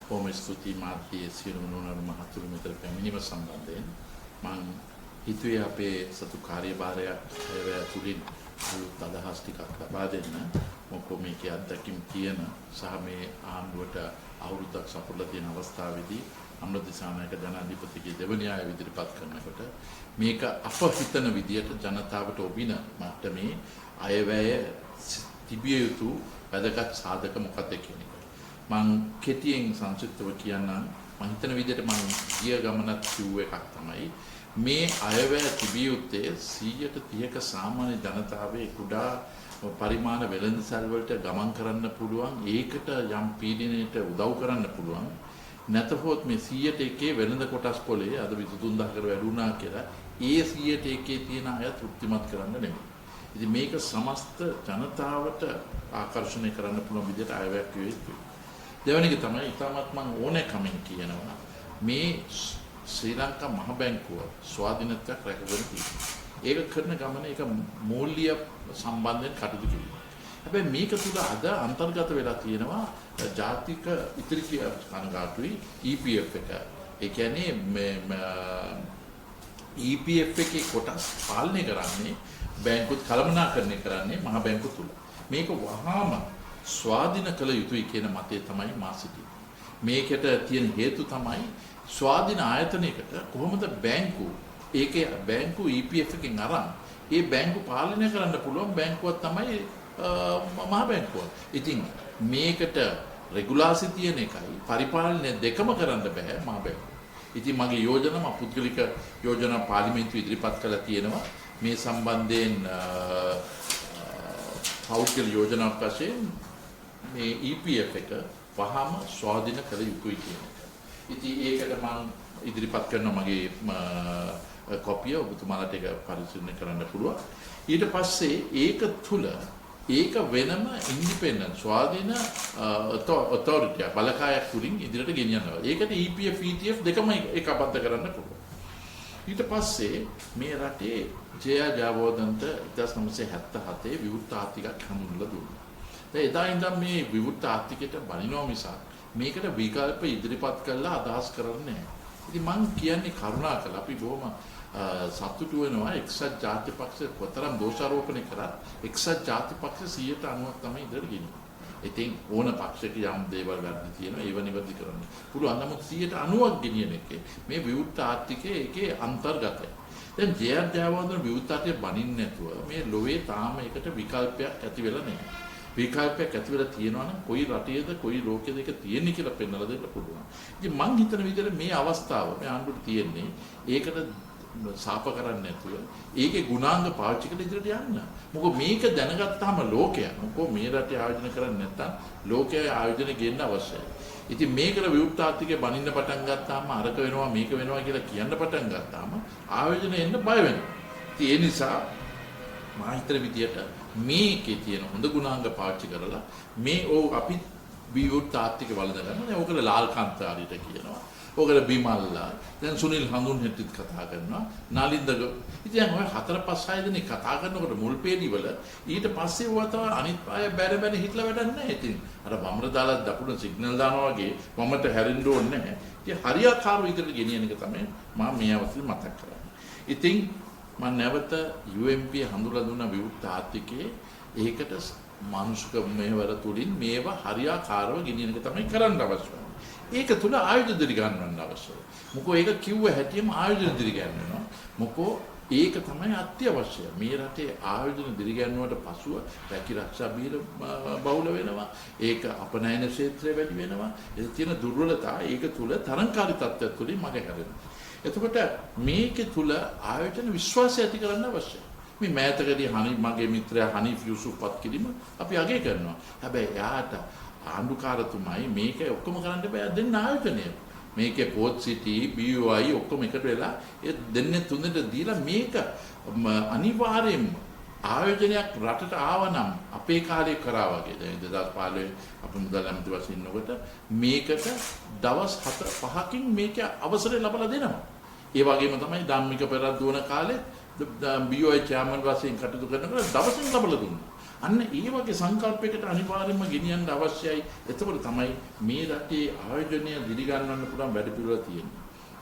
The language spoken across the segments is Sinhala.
බොහොම ස්තුතියි මාත්‍යේ සියලුම නුනරු මහතුරු මෙතන පැමිණීම සම්බන්ධයෙන් මම හිතුවේ අපේ සතු කාර්යභාරයක් ඒවැ තුලින් අලුත් අදහස් ටිකක් ලබා දෙන්න මොකද මේකේ අත්දැකීම් තියෙන සහ මේ ආණ්ඩුවට අවුරුද්දක් සපුරලා තියෙන අවස්ථාවේදී අනුර දිසානායක ජනාධිපතිගේ දෙවැනි ආය ඉදිරිපත් කරනකොට මේක අප හිතන විදියට ජනතාවට ඔබින මට්ටමේ අයවැය තිබිය යුතු වැදගත් සාධක මොකක්ද කියන එක මම කෙටියෙන් සංක්ෂිප්තව කියන්නම් මම හිතන විදිහට මම ගිය ගමනත් කිව්ව එකක් තමයි මේ අයවැය තිබිය යුත්තේ 130ක සාමාන්‍ය ජනතාවේ කුඩා පරිමාණ වෙළඳසැල් වලට ගමන් කරන්න පුළුවන් ඒකට යම් පීඩනයට උදව් කරන්න පුළුවන් නැතහොත් මේ 100%ක වෙළඳ කොටස් පොලේ අද 23000කට වැඩි වුණා කියලා ඒ 100%ක තියෙන අය තෘප්තිමත් කරන්න නෙමෙයි. ඉතින් මේක සමස්ත ජනතාවට ආකර්ෂණය කරන්න පුළුවන් විදිහට අයවැයක් වෙයි. දෙවෙනි එක තමයි ඉතාමත් මම ඕනේ කමෙන් කියනවා මේ ශ්‍රී ලංකා මහ බැංකුව ස්වාධීනත්වයක් රැකගෙන තියෙනවා. ඒක කරන ගමන ඒක මූල්‍ය සම්බන්ධයෙන් කටයුතු කිරීම. හැබැයි මේක තුල අද අන්තර්ගත වෙලා තියෙනවා ජාතික ඉතිරි කනගාටුයි EPF එක. ඒ කියන්නේ EPF එකේ කොටස් පාලනය කරන්නේ බැංකුත් කළමනාකරණය කරන්නේ මහ බැංකුව තුල. මේක වහාම ස්වාධීන කළ යුතුයි කියන මතය තමයි මා සිටින්නේ. මේකට තියෙන හේතු තමයි ස්වාධීන ආයතනයකට කොහොමද ඒකේ බැංකු EPF එකෙන් අරන් ඒ බැංකු පාලනය කරන්න පුළුවන් බැංකුවක් තමයි මහ බැංකුව. ඉතින් මේකට රෙගුලාසි තියෙන එකයි පරිපාලනය දෙකම කරන්න බෑ මහ බැංකුව. ඉතින් මගේ යෝජනා පුද්ගලික යෝජනා පාර්ලිමේන්තුව ඉදිරිපත් කළා තියෙනවා මේ සම්බන්ධයෙන් පෞද්ගලික යෝජනාවක් වශයෙන් මේ EPF එක වහාම ස්වාධීන කළ යුතුයි කියන එක. ඉතින් ඒකට මම ඉදිරිපත් කරන මගේ කොපිය ඔබතුමාලට ඒක පරිශීලනය කරන්න පුළුවන්. ඊට පස්සේ ඒක තුල ඒක වෙනම ඉන්ඩිපෙන්ඩන්ට් ස්වාධීන ඔතොරිටි බලකායක් තුලින් ඉදිරියට ගෙනියනවා. ඒකට EPF ETF දෙකම එකපත් කරන්න පුළුවන්. ඊට පස්සේ මේ රටේ ජයජාවෝදන්ට 1977 විවෘත ආර්ථිකයක් හමුවලා දුන්නා. දැන් එදා ඉඳන් මේ විවෘත ආර්ථිකයට බනිනවා මිසක් මේකට විකල්ප ඉදිරිපත් කළා අදහස් කරන්නේ නැහැ. ඉතින් මම කියන්නේ කරුණාකරලා අපි බොහොම සතුටු වෙනවා එක්සත් ජාතිපක්ෂ කොතරම් දෝෂාරෝපණය කරත් එක්සත් ජාතිපක්ෂ 90ක් තමයි ඉදිරියට ගෙනියන්නේ. ඉතින් ඕන පක්ෂයක යම් දේවල් වැරදි තියෙනවා ඒව නිවැරදි කරන්න පුළුවන්. නමුත් 90ක් ගෙනියන එකේ මේ විවෘත ආර්ථිකයේ ඒකේ අන්තර්ගතයි. දැන් ජයජාවන්තර විවෘත ආර්ථිකය බනින්න නැතුව මේ ලෝකේ තාම ඒකට විකල්පයක් ඇති වෙලා නැහැ. විකල්පයක් ඇති වෙලා තියෙනවා නම් කොයි රටේද කොයි ලෝකෙද ඒක තියෙන්නේ කියලා පෙන්වලා දෙන්න පුළුවන්. ඉතින් මං හිතන විදිහට මේ අවස්ථාව මේ ආණ්ඩුවට තියෙන්නේ ඒකට සාප කරන්නේ නැතුව ඒකේ ගුණාංග පාවිච්චි කරලා ඉදිරියට යන්න. මොකද මේක දැනගත්තාම ලෝකයා මොකෝ මේ රටේ ආයෝජන කරන්නේ නැත්තම් ලෝකයේ ආයෝජන ගෙන්න අවශ්‍යයි. ඉතින් මේකට විවෘත ආර්ථිකය බනින්න පටන් ගත්තාම අරක වෙනවා මේක වෙනවා කියලා කියන්න පටන් ගත්තාම ආයෝජන එන්න බය වෙනවා. ඉතින් ඒ නිසා මා හිතන විදියට මේකේ තියෙන හොඳ ගුණාංග පාවිච්චි කරලා මේ අපි විවෘත ආර්ථික වලද ගන්න. ඕකල ලාල්කාන්ත ආරිට කියනවා. ඕකල බිමල්ලා දැන් සුනිල් හඳුන්හෙට්ටිත් කතා කරනවා. නාලින්ද ඉතින් ඔය 4-5-6 දෙනෙක් කතා කරනකොට මුල් පේඩි වල ඊට පස්සේ වතව අනිත් අය බැර හිටලා වැඩක් නැහැ. ඉතින් අර වමර දාලා දකුණ සිග්නල් දානවා වගේ වමට හැරෙන්න ඕනේ නැහැ. ඉතින් හරියාකාරව විදිහට ගෙනියන එක තමයි මම මේ අවස්ථාවේ මතක් කරන්නේ. ඉතින් මම නැවත UMP හඳුලා දුන්න විවෘත ආර්ථිකයේ ඒකට මානුෂික මෙහෙවර තුලින් මේවා හරියාකාරව ගෙනියන එක තමයි කරන්න අවශ්‍ය. ඒක තුල ආයුධ දිරි ගන්නවන්න අවශ්‍යයි. මොකෝ ඒක කිව්ව හැටිම ආයුධ දිරි ගන්නවා. මොකෝ ඒක තමයි අත්‍යවශ්‍ය. මේ රටේ ආයුධ දිරි ගන්නවට පසුව රැකී ආරක්ෂා බීල බහුල වෙනවා. ඒක අපනයන ක්ෂේත්‍රය වැඩි වෙනවා. ඒ තියෙන දුර්වලතා ඒක තුල තරංකාරී තත්ත්වයක් තුලින් මග හැරෙනවා. එතකොට මේකේ තුල ආයෝජන විශ්වාසය ඇති කරන්න අවශ්‍යයි. මේ මෑතකදී මගේ මිත්‍රයා හනීෆ් යුසුෆ්පත් කිරීම අපි අගය කරනවා. හැබැයි එයාට ආණ්ඩුකාරතුමයි මේක ඔක්කොම කරන්න බෑ දෙන්න ආයෝජනය. මේකේ පෝත් සිටි BOI ඔක්කොම එකට වෙලා ඒ දෙන්නේ තුනට දීලා මේක අනිවාර්යයෙන්ම ආයෝජනයක් රටට ආවනම් අපේ කාලේ කරා වගේ දැන් 2015 අපි මුදල් ඇමති වශයෙන් ඉන්නකොට මේකට දවස් 4-5කින් මේක අවසරය ලබා දෙනවා. ඒ වගේම තමයි ධම්මික පෙරද්දුවන කාලේ BOI චෙයාර්මන් වශයෙන් කටයුතු කරනකොට දවසින් ලබා දුන්නා. අන්න ඒ වගේ සංකල්පයකට අනිවාර්යයෙන්ම ගෙනියන්න අවශ්‍යයි. එතකොට තමයි මේ රටේ ආයෝජනය දිරිගන්වන්න පුළුවන් වැඩ පිළිවෙල තියෙන්නේ.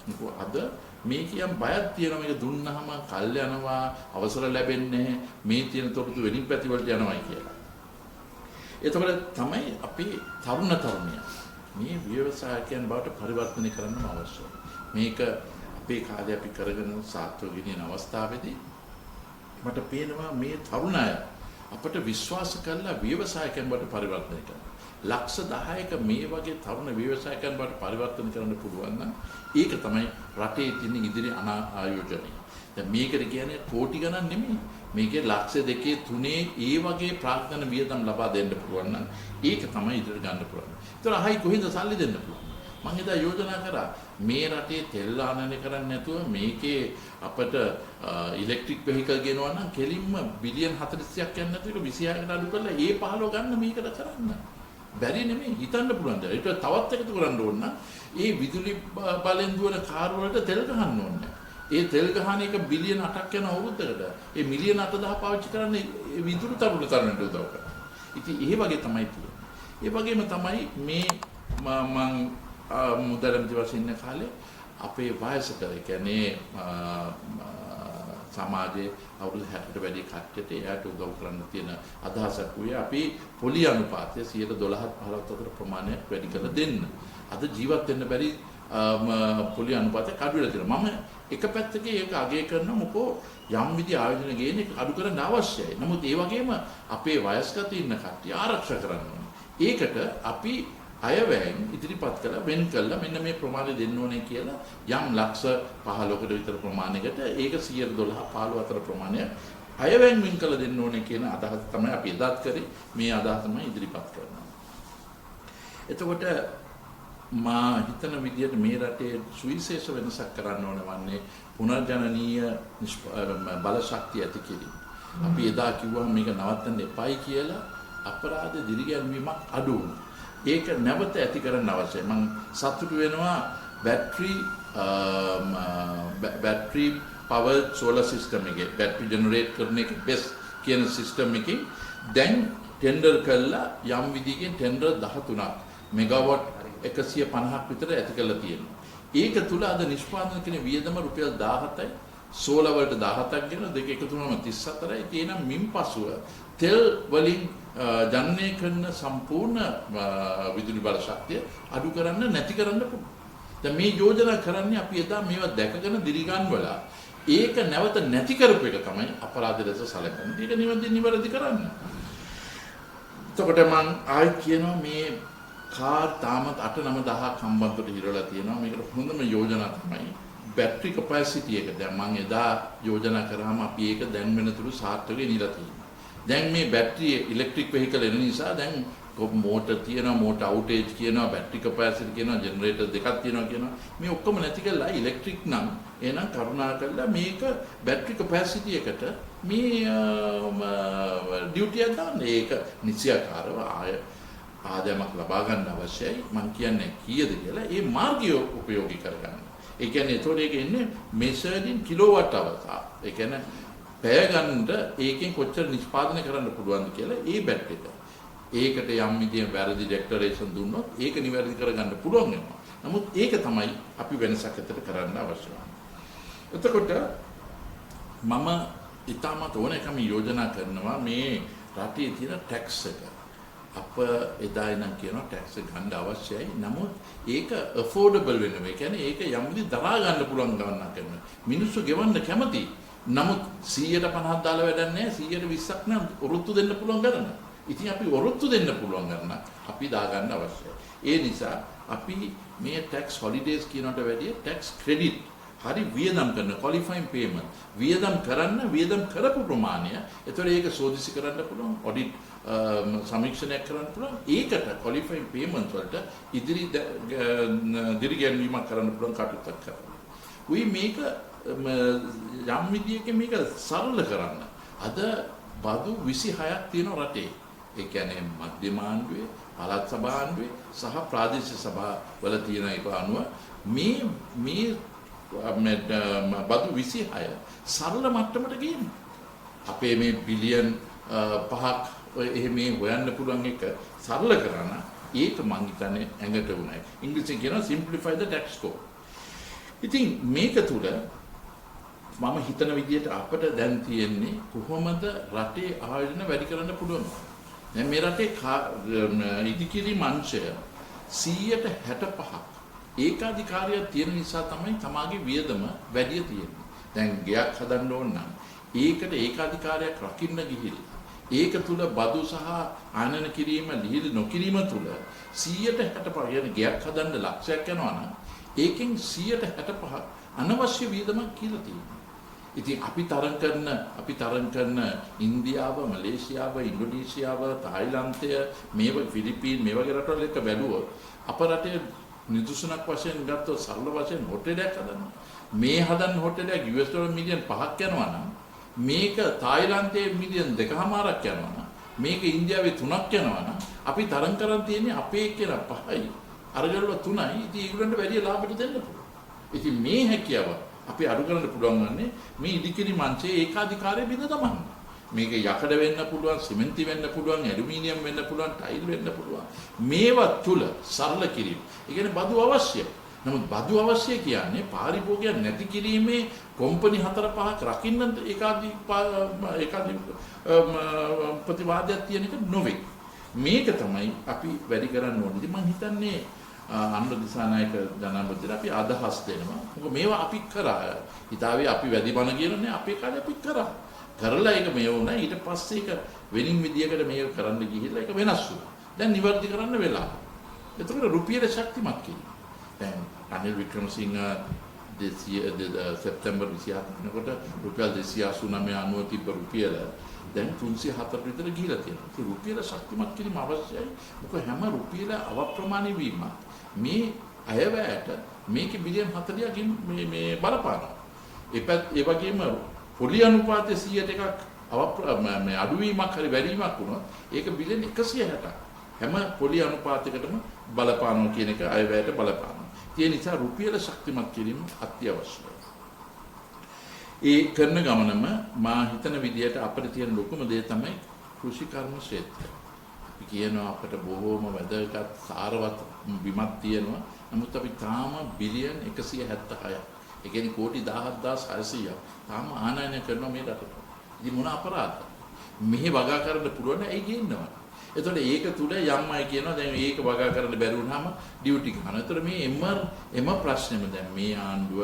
මොකද අද මේ කියම් බයක් තියෙනවා මේක දුන්නාම කල් යනවා අවසර ලැබෙන්නේ මේ තියෙන තොරතුරු වෙනින් පැති වලට යනවායි කියලා. එතකොට තමයි අපි තරුණිය මේ ව්‍යවසායකයන් බවට පරිවර්තනය කරන්න අවශ්‍යයි. මේක අපේ කාලේ අපි කරගෙන සාර්ථක ගෙනියන අවස්ථාවේදී මට පේනවා මේ තරුණ අය අපට විශ්වාස කරලා ව්‍යවසායකයන් බවට පරිවර්තනය කරනවා. ලක්ෂ 10ක මේ වගේ තරුණ ව්‍යවසායකයන් බවට පරිවර්තන කරන්න පුළුවන් නම් ඒක තමයි රටේ තියෙන ඉදිරි ආයෝජනය. දැන් මේකට කියන්නේ කෝටි ගණන් නෙමෙයි. මේකේ ලක්ෂ 2 3 ඒ වගේ ප්‍රාග්ධන වියදම් ලබා දෙන්න පුළුවන් නම් ඒක තමයි ඉදිරියට ගන්න පුළුවන්. ඒතර අහයි කොහෙන්ද සල්ලි දෙන්න පුළුවන්? මම එදා යෝජනා කරා මේ රටේ තෙල් ආනයනය කරන්නේ නැතුව මේකේ අපිට ඉලෙක්ට්‍රික් වෙහිකල් ගෙනවා නම් කෙලින්ම බිලියන් 40ක් යන නැතුව 26කට අඩු කරලා ඒ 15 ගන්න මේකට කරන්න. බැරි නෙමෙයි හිතන්න පුළුවන් දේ. ඒක තවත් එකතු කරන්න ඕන නම් ඒ විදුලි බලෙන් දුවන කාර් වලට තෙල් ගහන්න ඕනේ. ඒ තෙල් ගහන එක බිලියන 8ක් යන අවුරුද්දකට ඒ මිලියන 8000 පාවිච්චි කරන්නේ ඒ විදුලි තරණයට උදව් කරනවා. ඉතින් ඒ වගේ තමයි තියෙන්නේ. ඒ වගේම තමයි මේ මම මුදලමති වශයෙන් ඉන්න කාලේ අපේ වයසට ඒ කියන්නේ සමාජයේ අවුරුදු 60ට වැඩි කට්ටියට එයාට උදව් කරන්න තියෙන අදහසක් වුණේ අපි පොලි අනුපාතය 12-15 අතර ප්‍රමාණයක් වැඩි කරලා දෙන්න. අද ජීවත් වෙන්න බැරි පොලි අනුපාතය අඩු වෙලා තියෙනවා. මම එක පැත්තකින් ඒක අගය කරනවා මොකෝ යම් විදි ආයෝජන ගේන එක අඩු කරන්න අවශ්‍යයි. නමුත් ඒ වගේම අපේ වයස්ගත ඉන්න කට්ටිය ආරක්ෂා කරන්න ඕනේ. ඒකට අපි අයවැයෙන් ඉදිරිපත් කළා වෙන් කළා මෙන්න මේ ප්‍රමාණය දෙන්න ඕනේ කියලා යම් ලක්ෂ 15කට විතර ප්‍රමාණයකට ඒක 112-15 අතර ප්‍රමාණය අයවැයෙන් වෙන් කළ දෙන්න ඕනේ කියන අදහස තමයි අපි එදාත් කරේ. මේ අදහස තමයි ඉදිරිපත් කරනවා. එතකොට මා හිතන විදිහට මේ රටේ සුවිශේෂ වෙනසක් කරන්න ඕන වන්නේ පුනර්ජනනීය බල ශක්තිය ඇති කිරීම. අපි එදා කිව්වම මේක නවත්තන්න එපයි කියලා අපරාධ දිරිගැන්වීමක් අඩු වුණා. ඒක නැවත ඇති කරන්න අවශ්‍යයි. මම සතුටු වෙනවා බැටරි පවර් සෝලර් සිස්ටම් එකේ බැටරි ජෙනරේට් කරන එක බෙස්ට් කියන සිස්ටම් එකකින් දැන් ටෙන්ඩර් කළා යම් විදිහකින් ටෙන්ඩර් 13ක් මෙගාවොට් 150ක් විතර ඇති කරලා තියෙනවා. ඒක තුල අද නිෂ්පාදනය කරන වියදම රුපියල් 17යි සෝලර් වලට 17ක් ගෙන දෙක එකතු වුණාම 34යි. තියෙනම් මින් පසුව තෙල් වලින් ජනනය කරන සම්පූර්ණ විදුලි බල ශක්තිය අඩු කරන්න නැති කරන්න පුළුවන්. දැන් මේ යෝජනා කරන්නේ අපි එදා මේවා දැකගෙන දිරිගන්වලා ඒක නැවත නැති කරපු එක තමයි අපරාධ ලෙස සැලකන්නේ. ඒක නිවැරදි කරන්න. එතකොට මම ආයි කියනවා මේ කාර් තාමත් 8-9000 හම්බන්තොට හිරවලා තියෙනවා. මේකට හොඳම යෝජනා තමයි බැටරි කැපැසිටි එක. දැන් මම එදා යෝජනා කරාම අපි ඒක දැන් වෙනතුරු සාර්ථකව නිලා තියෙනවා. දැන් මේ බැටරි ඉලෙක්ට්‍රික් වෙහිකල් එන නිසා දැන් මෝටර් තියෙනවා, මෝටර් අවුටේජ් කියනවා, බැටරි කැපැසිටි කියනවා, ජෙනරේටර් දෙකක් තියෙනවා කියනවා. මේ ඔක්කොම නැති කරලා ඉලෙක්ට්‍රික් නම් එහෙනම් කරුණාකරලා මේක බැටරි කැපැසිටි එකට මේ ඩියුටි එක දාන්න. ඒක නිසියාකාරව ආදායමක් ලබා ගන්න අවශ්‍යයි. මම කියන්නේ කීයද කියලා ඒ මාර්ගය උපයෝගී කරගන්න. ඒ කියන්නේ ඒතකොට ඒක එන්නේ measured in kilowatt hours. ඒ කියන්නේ පැය ගන්නට ඒකෙන් කොච්චර නිෂ්පාදනය කරන්න පුළුවන්ද කියලා ඒ බැට් එක. ඒකට යම් විදිහේ වැරදි ඩෙක්ලරේෂන් දුන්නොත් ඒක නිවැරදි කරගන්න පුළුවන් වෙනවා. නමුත් ඒක තමයි අපි වෙනසක් ඇත්තට කරන්න අවශ්‍ය වන්නේ. එතකොට මම ඊටමත් ඕනෑකම යෝජනා කරනවා මේ රටේ තියෙන ටැක්ස් එක. අප එදා ඉඳන් කියනවා ටැක්ස් එක ගන්න අවශ්‍යයි. නමුත් ඒක affordable වෙනවා. ඒ කියන්නේ ඒක යම් විදිහට දරා ගන්න පුළුවන් ගණනක් කරනවා. මිනිස්සු ගෙවන්න කැමති. නමුත් 150ක් දාලා වැඩක් නැහැ. 120ක් නම් ඔරොත්තු දෙන්න පුළුවන් ගණන. ඉතින් අපි ඔරොත්තු දෙන්න පුළුවන් ගණන අපි දාගන්න අවශ්‍යයි. ඒ නිසා අපි මේ tax holidays කියනකට වැඩිය tax credit හරි වියදම් කරන qualifying payment වියදම් කරපු ප්‍රමාණය ඒතර ඒක සෝදිසි කරන්න පුළුවන් ඔඩිට් සමීක්ෂණයක් කරන්න පුළුවන් ඒකට qualifying payment වලට දිරිගැන්වීමක් කරන්න පුළුවන් කටයුත්තක් කරනවා. we මේක යම් විදියකින් මේක සරල කරන්න. අද බදු 26ක් තියෙන රටේ. ඒ කියන්නේ මධ්‍යම ආණ්ඩුවේ, පළාත් සභා ආණ්ඩුවේ සහ ප්‍රාදේශීය සභා වල තියෙන එක අනුව මේ බදු 26 සරල මට්ටමට ගේන්න. අපේ මේ බිලියන් 5ක් එහෙම මේ හොයන්න පුළුවන් එක සරල කරන ඒක මං හිතන්නේ ඇඟට උනායි. ඉංග්‍රීසියෙන් කියනවා simplify the tax code. ඉතින් මේක තුල මම හිතන විදිහට අපිට දැන් තියෙන්නේ කොහොමද රටේ ආයෝජන වැඩි කරන්න පුළුවන්. දැන් මේ රටේ ඉදිකිරි මංශය 165ක් ඒකාධිකාරියක් තියෙන නිසා තමයි තමාගේ වියදම වැඩි තියෙන්නේ. දැන් ගෙයක් හදන්න ඕන නම් ඒකට ඒකාධිකාරියක් රකින්න ගිහිල්ලා ඒක තුල බදු සහ ආනයන කිරීම ලිහිල් නොකිරීම තුල 165 يعني ගෙයක් හදන්න ලක්ෂයක් යනවා නම් ඒකෙන් 165ක් අනවශ්‍ය වියදමක් කියලා තියෙනවා. ඉතින් අපි තරම් කරන ඉන්දියාව, මලේසියාව, ඉන්දුනීසියාව, තායිලන්තය, ෆිලිපීන් මේ වගේ රටවල් එක්ක බැලුවොත් අප රටේ නිදසුනක් වශයෙන් ගත්තොත් සරල වශයෙන් හොටෙලයක් හදනවා. මේ හදන්න හොටෙලයක් US ඩොලර් මිලියන් 5ක් යනවා නම් මේක තායිලන්තයේ මිලියන් 2.5ක් යනවා නම් මේක ඉන්දියාවේ 3ක් යනවා නම් අපි තරම් කරන් තියෙන්නේ අපේ කියලා 5යි අරගලව 3යි. ඉතින් ඒගොල්ලන්ට වැඩි ලාභෙට දෙන්න පුළුවන්. ඉතින් මේ හැකියාව අපි අඩු කරන්න පුළුවන් වන්නේ මේ ඉදිකිරි මංචයේ ඒකාධිකාරය බිඳ දමන්න. මේක යකඩ වෙන්න පුළුවන්, සිමෙන්ති වෙන්න පුළුවන්, ඇලුමිනියම් වෙන්න පුළුවන්, ටයිල් වෙන්න පුළුවන්. මේවා තුල සරල කිරීම. ඒ කියන්නේ බදු අවශ්‍යයි. නමුත් බදු අවශ්‍ය කියන්නේ පාරිභෝගික නැති කිරීමේ කම්පැනි 4-5ක් රකින්න ඒකාධි ප්‍රතිවාදයක් තියෙන එක නොවේ. මේක තමයි අපි වැඩි කරන්න ඕනේ. ඉතින් මම හිතන්නේ අනුර දිසානායක ජනාධිපතිට අපි අදහස් දෙනවා. මොකද මේවා අපි කරා. හිතාවේ අපි වැඩි බණ කියනනේ අපේ කාලේ අපි කරා. කරලා ඒක මේ වුණා. ඊට පස්සේ ඒක වෙනින් විදියකට මේක කරන්න ගිහිල්ලා ඒක වෙනස් වුණා. දැන් නිවැරදි කරන්න වෙලා. එතකොට රුපියල ශක්තිමත් කිරීම. දැන් රනිල් වික්‍රමසිංහ සැප්තැම්බර් 27 වෙනකොට රුපියල් 289 තිබ්බ රුපියල දැන් 304 විතර ගිහිලා තියෙනවා. ඒ රුපියල ශක්තිමත් කිරීම අවශ්‍යයි. මොකද හැම රුපියල අවප්‍රමාණී වීම මේ අයවැයට මේකේ බිලියන් 40කින් මේ බලපානවා. ඒ වගේම පොලි අනුපාතය 100ට එකක් මේ අඩුවීමක් හරි වැඩිවීමක් වුණොත් ඒක බිලියන් 160ක් හැම පොලි අනුපාතයකටම බලපානවා කියන එක අයවැයට බලපානවා. ඒ නිසා රුපියල ශක්තිමත් කිරීම අත්‍යවශ්‍යයි. ඒ කරන ගමනම මා හිතන විදිහට අපිට තියෙන ලොකුම දේ තමයි කෘෂි කර්ම ක්ෂේත්‍රය. අපි කියනවා අපිට බොහෝම වැදගත් සාරවත් බිමක් තියෙනවා. නමුත් අපි තාම බිලියන් 176ක්. ඒ කියන්නේ කෝටි 17600ක් තාම ආනයනය කරනවා මේ රටට. ඉතින් මොන අපරාධද? මෙහි වගා කරන්න පුළුවන් ඇයි ගේන්නවද? එතකොට ඒක තුල යම් අය කියනවා දැන් ඒක වගා කරන්න බැරි වුණාම ඩියුටි ගන්නවා. එතකොට මේ එම ප්‍රශ්නෙම දැන් මේ ආණ්ඩුව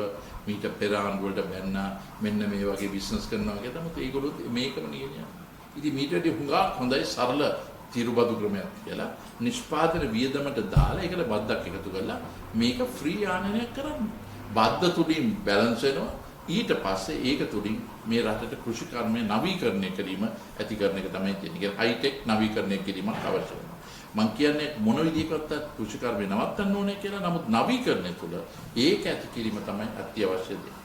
මීට පෙර ආණ්ඩුවලට බැන්නා මෙන්න මේ වගේ බිස්නස් කරනවා කියලා. නමුත් ඒගොල්ලෝ මේකම නියමයි. ඉතින් මීට වඩා හුඟක් හොඳයි සරල තීරුබදු ක්‍රමයක් කියලා නිෂ්පාදන වියදමට දාලා ඒකට බද්දක් එකතු කරලා මේක ෆ්‍රී ආනයනයක් කරන්න. බද්ද තුලින් බැලන්ස් වෙනවා. ඊට පස්සේ ඒක තුලින් මේ රටට කෘෂි කර්මය නවීකරණය කිරීම ඇති කරන එක තමයි තියෙන්නේ. ඒ හයිටෙක් නවීකරණය කිරීමක් අවශ්‍ය වෙනවා. මම කියන්නේ මොන විදිහකටද කෘෂි කර්මය නවත්තන්න ඕනේ කියලා. නමුත් නවීකරණය තුළ ඒක ඇති කිරීම තමයි අත්‍යවශ්‍ය දේ.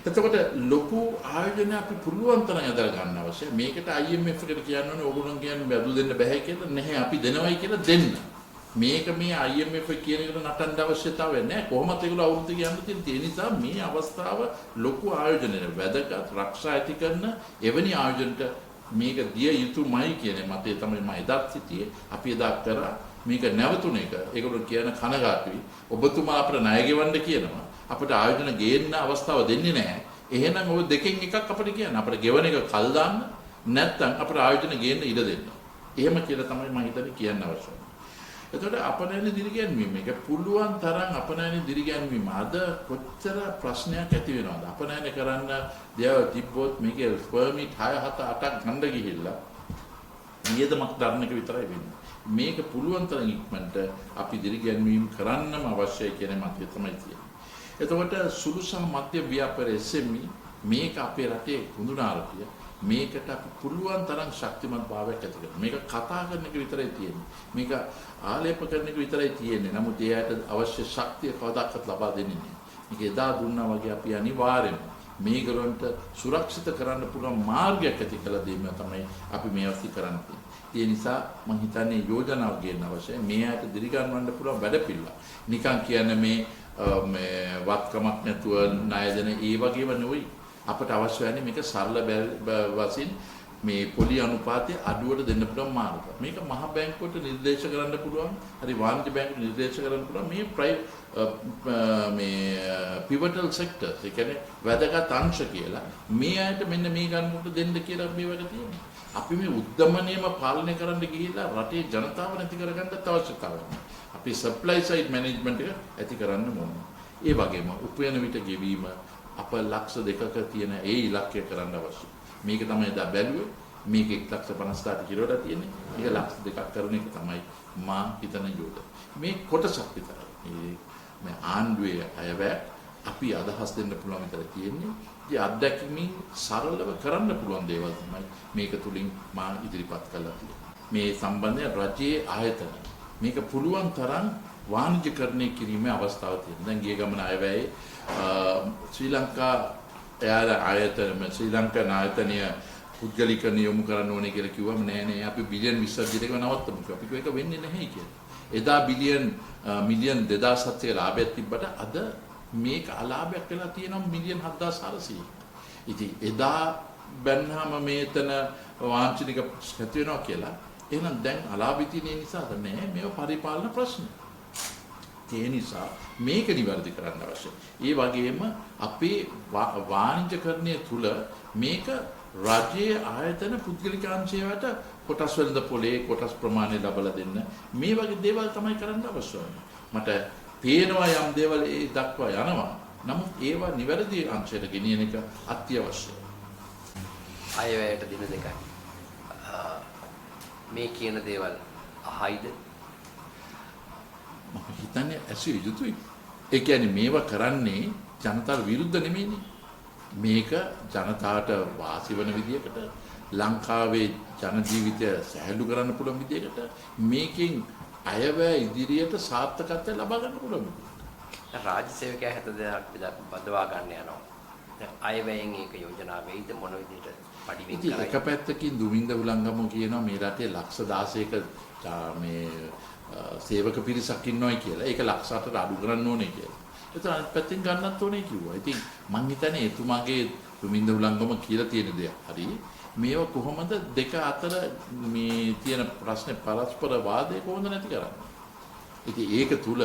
එතකොට ලොකු ආයෝජන අපි පුළුවන් තරම් යදලා ගන්න අවශ්‍යයි. මේකට IMF එකට කියන්න ඕනේ ඕගොල්ලෝ කියන්නේ බදු දෙන්න බෑ කියලා. නැහැ අපි දෙනවයි කියලා දෙන්න. මේක මේ IMF කියන එකට නටන්න අවශ්‍යතාවය නැහැ. කොහොමද ඒගොල්ලෝ අවුරුද්ද කියන්න තියෙන්නේ. ඒ නිසා මේ අවස්ථාව ලොකු ආයෝජනයක් වැදගත් රක්ෂා ඇති කරන එවැනි ආයෝජනට මේක දිය යුතුමයි කියන මතය තමයි මම එදත් සිටියේ. අපි එදා කරා මේක නැවතුන එක. ඒගොල්ලෝ කියන කනගාටුයි. ඔබතුමා අපිට ණය ගෙවන්න කියනවා. අපිට ආයෝජන ගේන්න අවස්ථාව දෙන්නේ නැහැ. එහෙනම් ඔය දෙකෙන් එකක් අපිට කියන්න. අපිට ගෙවන එක කල් දාන්න නැත්නම් අපිට ආයෝජන ගේන්න ඉඩ දෙන්න. එහෙම කියලා තමයි මම හිතන්නේ කියන්න අවශ්‍යයි. එතකොට අපනයන දිරිගැන්වීම මේක පුළුවන් තරම් අපනයන දිරිගැන්වීම අද කොච්චර ප්‍රශ්නයක් ඇති වෙනවද? අපනයන කරන්න දේවල් තිබ්බොත් මේකේ පර්මිට් 6 7 8ක් ගන්න ගිහිල්ලා නියදමක් දරන එක විතරයි වෙන්නේ. මේක පුළුවන් තරම් ඉක්මනට අපි දිරිගැන්වීම කරන්නම අවශ්‍යයි කියන මතය තමයි තියෙන්නේ. එතකොට සුළු සහ මධ්‍ය ව්‍යාපාර SME මේක අපේ රටේ කුඳුනාරතිය මේකට අපි පුළුවන් තරම් ශක්තිමත් භාවයක් ඇති කරගන්න. මේක කතා කරන එක විතරයි තියෙන්නේ. මේක ආලේප කරන එක විතරයි තියෙන්නේ. නමුත් එයාට අවශ්‍ය ශක්තිය කවදාකවත් ලබා දෙන්නේ නැහැ. මේක එදා දුන්නා වගේ අපි අනිවාර්යෙන්ම මේගොල්ලන්ට සුරක්ෂිත කරන්න පුළුවන් මාර්ගයක් ඇති කළ දෙන්න තමයි අපි මේ අවශ්‍ය කරන්නේ. ඒ නිසා මම හිතන්නේ යෝජනාවක් ගේන්න අවශ්‍යයි. මේ ආයත දිරිගන්වන්න පුළුවන් වැඩපිළිවෙල. නිකන් කියන්නේ මේ වත්කමක් නැතුව ණය දෙන ඒ වගේම නෙවෙයි. අපට අවශ්‍ය වෙන්නේ මේක සරල වශයෙන් මේ පොලි අනුපාතය අඩුවට දෙන්න පුළුවන් මාර්ග. මේක මහ බැංකුවට නිර්දේශ කරන්න පුළුවන්. හරි වාණිජ්‍ය බැංකුවට නිර්දේශ කරන්න පුළුවන් මේ pivotal sectors. ඒ කියන්නේ වැදගත් අංශ කියලා. මේ අයට මෙන්න මේ ගන්නකොට දෙන්න කියලා මේ වගේ තියෙනවා. අපි මේ උද්දමනයම පාලනය කරන්න ගිහිල්ලා රටේ ජනතාව නැති කරගන්නත් අවශ්‍යතාවයක් නැහැ. අපි supply side management එක ඇති කරන්න ඕනේ. ඒ වගේම උපයන විට ගෙවීම අප ලක්ෂ 2ක තියෙන ඒ ඉලක්කය කරන්න අවශ්‍යයි. මේක තමයි දා බැලුවේ. මේක 1,50,000ට කිලෝට තියෙන්නේ. මේක ලක්ෂ 2ක් කරන එක තමයි මා හිතන යෝග. මේ කොටසක් විතරයි. මේ ආණ්ඩුවේ අයවැය අපි අදහස් දෙන්න පුළුවන් විතර තියෙන්නේ. ඒ අත්දැකීමින් සරලව කරන්න පුළුවන් දේවල් තමයි මේක තුලින් මා ඉදිරිපත් කළා තියෙන්නේ. මේ සම්බන්ධය රජයේ ආයතන මේක පුළුවන් තරම් වාණිජ්‍යකරණය කිරීමේ අවස්ථාවක් තියෙනවා. දැන් ගිය ගමන අයවැයේ ශ්‍රී ලංකා ආයතන ශ්‍රී ලංකා ආයතනය පුද්ගලික නියොමු කරන්න ඕනේ කියලා කිව්වම නෑ අපි බිලියන් 20ක් දෙක නවත්තමු කිව්වා. අපි ඒක වෙන්නේ නැහැ කියලා. එදා මිලියන් 2700 ලාභයක් තිබ්බට අද මේක අලාභයක් වෙලා තියෙනවා මිලියන් 7400. ඉතින් එදා බැන්නාම මේතන වාංචනික ඇති වෙනවා කියලා. එහෙනම් දැන් අලාභය තියෙන නිසා නෑ මේව පරිපාලන ප්‍රශ්න. ඒ නිසා මේක නිවැරදි කරන්න අවශ්‍යයි. ඒ වගේම අපේ වාණිජ්‍යකරණය තුල මේක රජයේ ආයතන පුද්ගලිකාංශයට කොටස් වලද පොලේ කොටස් ප්‍රමාණය ලබා දෙන්න මේ වගේ දේවල් තමයි කරන්න අවශ්‍ය වෙන්නේ. මට පේනවා යම් දේවල් ඒ දක්වා යනවා. නමුත් ඒවා නිවැරදි අංශයට ගෙනියන එක අත්‍යවශ්‍යයි. අයවැයට දින දෙකයි. මේ කියන දේවල් අහයිද? මම හිතන්නේ ඇසිය යුතුයි. ඒ කියන්නේ මේවා කරන්නේ ජනතාව විරුද්ධ නෙමෙයිනේ. මේක ජනතාවට වාසි වෙන විදියකට ලංකාවේ ජන ජීවිතය සැහැල්ලු කරන්න පුළුවන් විදියකට මේකෙන් අයවැය ඉදිරියට සාර්ථකත්වය ලබා ගන්න පුළුවන්. රාජ්‍ය සේවකයා 70 බදවා ගන්න යනවා. දැන් අයවැයෙන් ඒක යෝජනා වෙයිද මොන විදිහට පරිවෙන් කරයි? එක පැත්තකින් දුමින්ද උලංගම කියනවා මේ රටේ ලක්ෂ 16ක මේ සේවක පිරිසක් ඉන්නවයි කියලා. ඒක ලක්ෂ 8ට අඩු කරන්න ඕනේ කියලා. ඒතර අනිත් පැත්තෙන් ගන්නත් ඕනේ කිව්වා. ඉතින් මං හිතන්නේ එතුමාගේ දුමින්ද උලංගම කියලා තියෙන දෙයක්. හරි. මේව කොහොමද දෙක අතර මේ තියෙන ප්‍රශ්නේ පරස්පර වාදය කොහොමද නැති කරන්නේ? ඉතින් ඒක තුල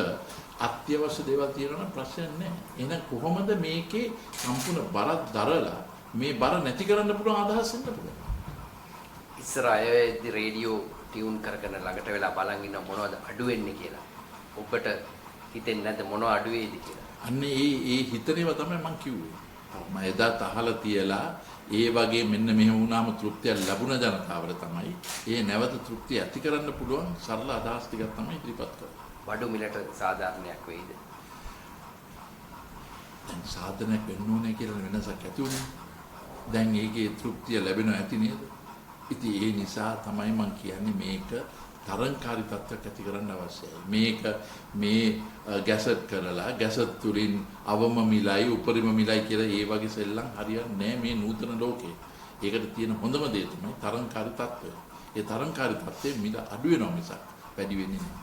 අත්‍යවශ්‍ය දේවල් තියෙනවා නම් ප්‍රශ්නයක් නැහැ. එහෙනම් කොහොමද මේකේ සම්පූර්ණ බරක් දරලා මේ බර නැති කරන්න පුළුවන් අදහස් එන්න පුළුවන්. ඉස්සර අයවැයේදී රේඩියෝ ටියුන් කරගෙන ළඟට වෙලා බලන් ඉන්න මොනවද අඩු වෙන්නේ කියලා. ඔබට හිතෙන්නේ නැද්ද මොනව අඩු වෙයිද කියලා? අන්නේ ඒ හිතේව තමයි මම කිව්වේ. මම එදාත් අහලා තියලා ඒ වගේ මෙන්න මෙහෙම වුණාම තෘප්තිය ලැබුණ ජනතාවට තමයි ඒ නැවත තෘප්තිය ඇති කරන්න පුළුවන් සරල අදහස් ටිකක් තමයි ඉදිරිපත් කරන්නේ. බඩු මිලට සාධාරණයක් වෙයිද? දැන් සාධනයක් වෙන්න ඕනේ කියලා වෙනසක් ඇති වුණේ. දැන් ඒකේ තෘප්තිය ලැබෙනවා ඇති නේද? ඉතින් ඒ නිසා තමයි මම කියන්නේ මේක තරංකාරී තත්ත්වයක් ඇති කරන්න අවශ්‍යයි. මේක මේ ගැසට් කරලා ගැසට් තුලින් අවම මිලයි උපරිම මිලයි කියලා ඒ වගේ සෙල්ලම් හරියන්නේ නැහැ මේ නූතන ලෝකේ. ඒකට තියෙන හොඳම දේ තමයි තරංකාරී තත්ත්වය. ඒ තරංකාරී තත්ත්වයේ මිල අඩු වෙනවා මිසක් වැඩි වෙන්නේ නැහැ.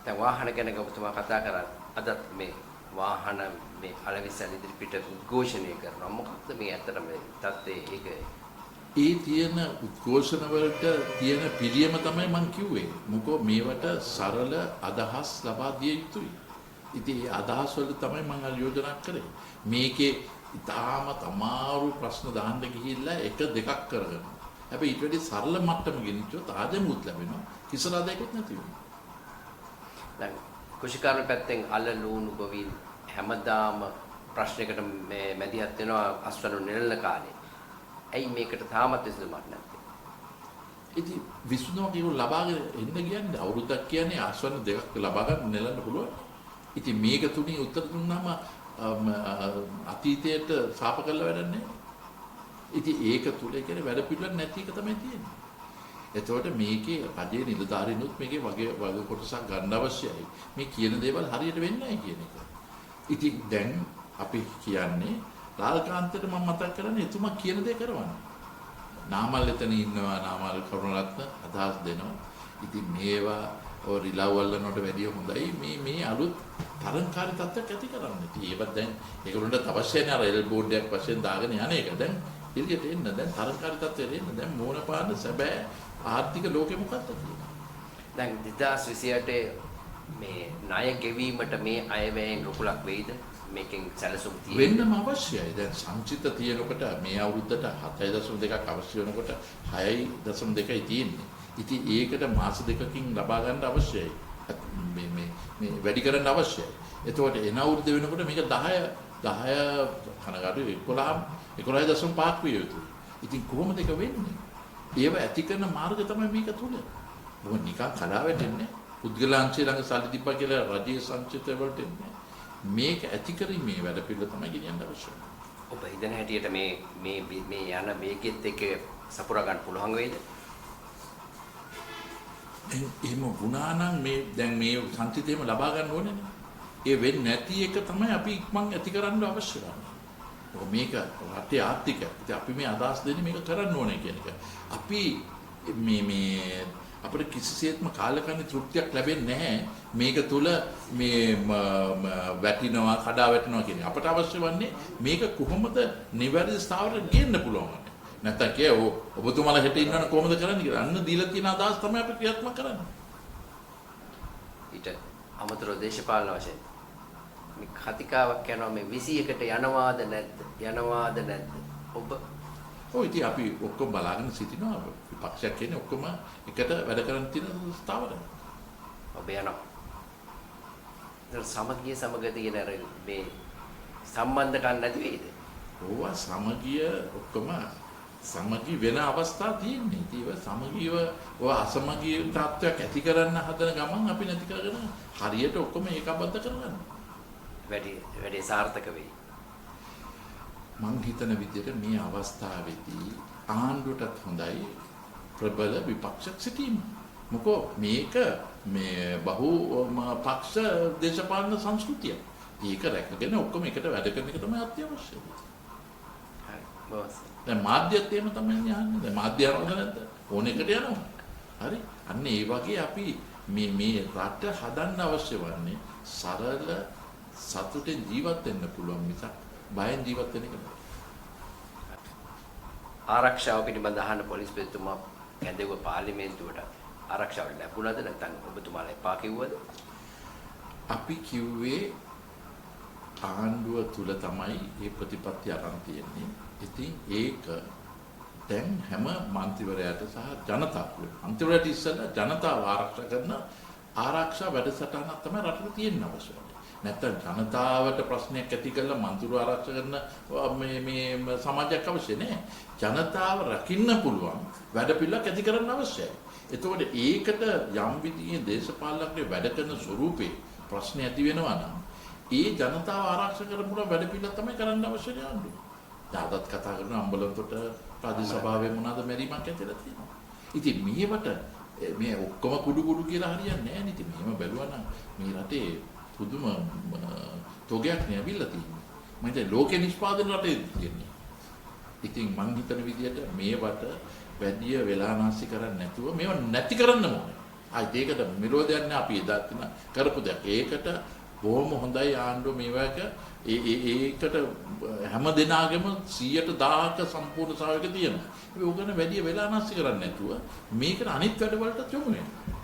දැන් වාහන ගැන ඔබතුමා කතා කරා. අදත් මේ වාහන මේ අලවිසන් ඉදිරිපිට උද්ඝෝෂණය කරනවා. මොකක්ද මේ ඇත්තට මේ තත්ත්වයේ ඒක ඒ තියෙන උද්ඝෝෂණ වලට තියෙන පිළියම තමයි මම කිව්වේ. මොකෝ මේවට සරල අදහස් ලබා දිය යුතුයි. ඉතින් ඒ අදහස් වල තමයි මම යෝජනා කරේ. මේකේ ඉතාමත් අමාරු ප්‍රශ්න දාන්න ගිහිල්ලා එක දෙකක් කරගන්න. හැබැයි ඊට වඩා සරල මට්ටම ගෙනිච්චොත් ආදෙමුත් ලැබෙනවා. කිසිලා දෙයක්වත් නැති වෙනවා. දැන් කුෂිකාරණ පැත්තෙන් අල ලූණු ගොවින් හැමදාම ප්‍රශ්නයකට මේ මැදිහත් වෙනවා අස්වනු නෙළන කාලේ. ඇයි මේකට තාමත් විසඳුමක් නැත්තේ? ඉතින් විසඳුමක් ඒක ලබාගෙන එන්න කියන්නේ අවුරුද්දක් කියන්නේ ආස්වන දෙකක් ලබා ගන්න නෙලන්න පුළුවන්. ඉතින් මේක තුنين උත්තර දුන්නාම අතීතයට සාප කරලා වැඩක් නැහැ. ඉතින් ඒක තුල කියන්නේ වැඩ පිළිවෙල නැති එක තමයි තියෙන්නේ. එතකොට මේකේ රජයේ නිලධාරීනුත් මේකේ වගේ කොටසක් ගන්න අවශ්‍යයි. මේ කියන දේවල් හරියට වෙන්නේ නැහැ කියන එක. ඉතින් දැන් අපි කියන්නේ ලාල්කාන්තට මම මතක් කරන්නේ එතුමා කියන දේ කරවන්න. නාමල් එතන ඉන්නවා නාමල් කරුණරත්න අදහස් දෙනවා. ඉතින් මේවා ඔය රිලව් වලනට වැඩිය හොඳයි මේ අලුත් තරංකාරී තත්ත්වයක් ඇති කරන්න. ඉතින් ඒවත් දැන් ඒගොල්ලන්ට අවශ්‍ය නැහැ අර එල් බෝඩ් එකක් වශයෙන් දාගෙන යන එක. දැන් එළියට එන්න දැන් තරංකාරී තත්ත්වයට එන්න දැන් මෝන පාන සැබෑ ආර්ථික ලෝකෙ මොකක්ද කියන්නේ. දැන් 2028 මේ ණය ගෙවීමට මේ අයවැයෙන් රුකුලක් වෙයිද? මේකෙන් සැලසුම් තියෙන්නේ. වෙන්නම අවශ්‍යයි. දැන් සංචිත තියෙනකොට මේ අවුරුද්දට 7.2ක් අවශ්‍ය වෙනකොට 6.2යි තියෙන්නේ. ඉතින් ඒකට මාස දෙකකින් ලබා ගන්න අවශ්‍යයි. මේ වැඩි කරන්න අවශ්‍යයි. එතකොට එන අවුරුද්ද වෙනකොට මේක 10 කනගාටු 11.5ක් විය යුතුයි. ඉතින් කොහොමද ඒක වෙන්නේ? ඒව ඇති කරන මාර්ග තමයි මේක තුල. මොකද නිකන් කඩා වැටෙන්නේ. පුද්ගලාංශය ළඟ සල්ලි තිබ්බා කියලා රජයේ සංචිත වලට එන්නේ. මේක ඇති කිරීමේ වැඩ පිළිවෙල තමයි ගෙනියන්න අවශ්‍ය. ඔබ හිතන හැටියට මේ යන මේකෙත් එක්ක සපුරා ගන්න පුළුවන් වෙයිද? එහෙම වුණා නම් මේ දැන් මේ සංචිතේම ලබා ගන්න ඕනේනේ. ඒ වෙන්නේ නැති එක තමයි අපි ඉක්මන් ඇති කරන්න අවශ්‍ය කරන්නේ. මේක රටේ ආර්ථිකය. ඉතින් අපි මේ අදහස් දෙන්නේ මේක කරන්න ඕනේ කියන එක. අපි මේ අපිට කිසිසේත්ම කාලකන්ණි තෘප්තියක් ලැබෙන්නේ නැහැ. මේක තුල මේ වැටිනවා, කඩා වැටෙනවා කියන. අපට අවශ්‍ය වන්නේ මේක කොහොමද නිවැරදි ස්ථාවරයට ගේන්න පුළුවන්. නැත්නම් කිය ඔබතුමාලා හෙට ඉන්නවනේ කොහොමද කරන්නේ කියලා. අන්න දීලා තියෙන අදහස් තමයි අපි ක්‍රියාත්මක කරන්නේ. ඊට අමතරව දේශපාලන වශයෙන් මේ කතිකාවක් යනවා මේ 21කට යනවාද නැද්ද? ඔබ ඔය ඉතින් අපි ඔක්කොම බලාගෙන සිටිනවා. විපක්ෂයක් කියන්නේ ඔක්කොම එකට වැඩ කරන් තියෙන ස්ථාවර. ඔබ යනවා. දැන් සමගිය සමග තියෙන මේ සම්බන්ධකම් නැති වෙයිද? ඕවා සමගිය ඔක්කොම සමගි වෙන අවස්ථා තියෙන්නේ. ඉතින් ඒව සමගියව ඔය අසමගිය තත්ත්වයක් ඇති කරන්න හදන ගමන් අපි නැති කරගෙන හරියට ඔක්කොම ඒකබද්ධ කරගන්න. වැඩි සාර්ථක වෙයි. මං හිතන විදිහට මේ අවස්ථාවේදී ආණ්ඩුවටත් හොඳයි ප්‍රබල විපක්ෂයක් සිටීම. මොකෝ මේක මේ බහු පක්ෂ දේශපාලන සංස්කෘතිය. ඒක රැකගෙන ඔක්කොම එකට වැඩ කරන එක තමයි අත්‍යවශ්‍යයි. හරි. බොස්. දැන් මාධ්‍යත් එහෙම තමයි යන්නේ. දැන් මාධ්‍ය යනවද නැද්ද? ඕන එකට යනවා. හරි. අන්න ඒ වගේ අපි මේ රට හදන්න අවශ්‍ය වන්නේ සරල සතුටෙන් ජීවත් වෙන්න පුළුවන් මිසක් බයෙන් ජීවත් වෙන එක නෙවෙයි. ආරක්ෂාව පිළිබඳ අහන පොලිස්පතිතුමා කැඳෙව පාර්ලිමේන්තුවට ආරක්ෂාව ලැබුණාද නැත්නම් ඔබතුමාලා එපා කිව්වද? අපි කිව්වේ ආණ්ඩුව තුල තමයි මේ ප්‍රතිපත්ති අරන් තියෙන්නේ. ඉතින් ඒක දැන් හැම මන්ත්‍රීවරයාට සහ ජනතාවට මන්ත්‍රීවරයාට ඉස්සෙල්ලා ජනතාව ආරක්ෂා කරන ආරක්ෂා වැඩසටහනක් තමයි රටේ තියෙන්න අවශ්‍ය. නැත්තම් ජනතාවට ප්‍රශ්නයක් ඇති කරලා මන්ත්‍රීව ආරක්ෂා කරන මේ සමාජයක් අවශ්‍ය නැහැ. ජනතාව රකින්න පුළුවන් වැඩ පිළිවෙලක් ඇති කරන්න අවශ්‍යයි. එතකොට ඒකට යම් විදිහේ දේශපාලනඥයෝ වැඩ කරන ස්වරූපේ ප්‍රශ්න ඇති වෙනවා නම් ඒ ජනතාව ආරක්ෂා කරමුන වැඩ පිළිවෙල තමයි කරන්න අවශ්‍ය නේ. දාදත් කතා කරන අම්බලන්තොට ප්‍රාදේශ සභාවේ මොනවාද මෙරිමක් ඇතිලා තියෙනවා. ඉතින් මේවට මේ ඔක්කොම කුඩු කියලා හරියන්නේ නැහැ නේ. ඉතින් මෙහෙම බැලුවා නම් මේ රටේ පුදුම තෝගයක් නෑවිලා තියෙන්නේ. මම හිතන්නේ ලෝක නිෂ්පාදන රටේ තියෙන්නේ. ඉතින් මං හිතන විදිහට මේවට වැඩි වෙලා නැසි කරන්නේ නැතුව මේව නැති කරන්න ඕනේ. ආයිත් ඒකට විරෝධයක් නෑ අපි එදා කරපු දෙයක්. ඒකට බොහොම හොඳයි ආණ්ඩුව මේවක ඒකට හැම දිනාගෙම 100%ක සම්පූර්ණ සහයෝගය තියෙනවා. ඒක උගන වැඩි වෙලා නැසි කරන්නේ නැතුව මේකට අනිත් වැඩ වලට යොමු වෙනවා.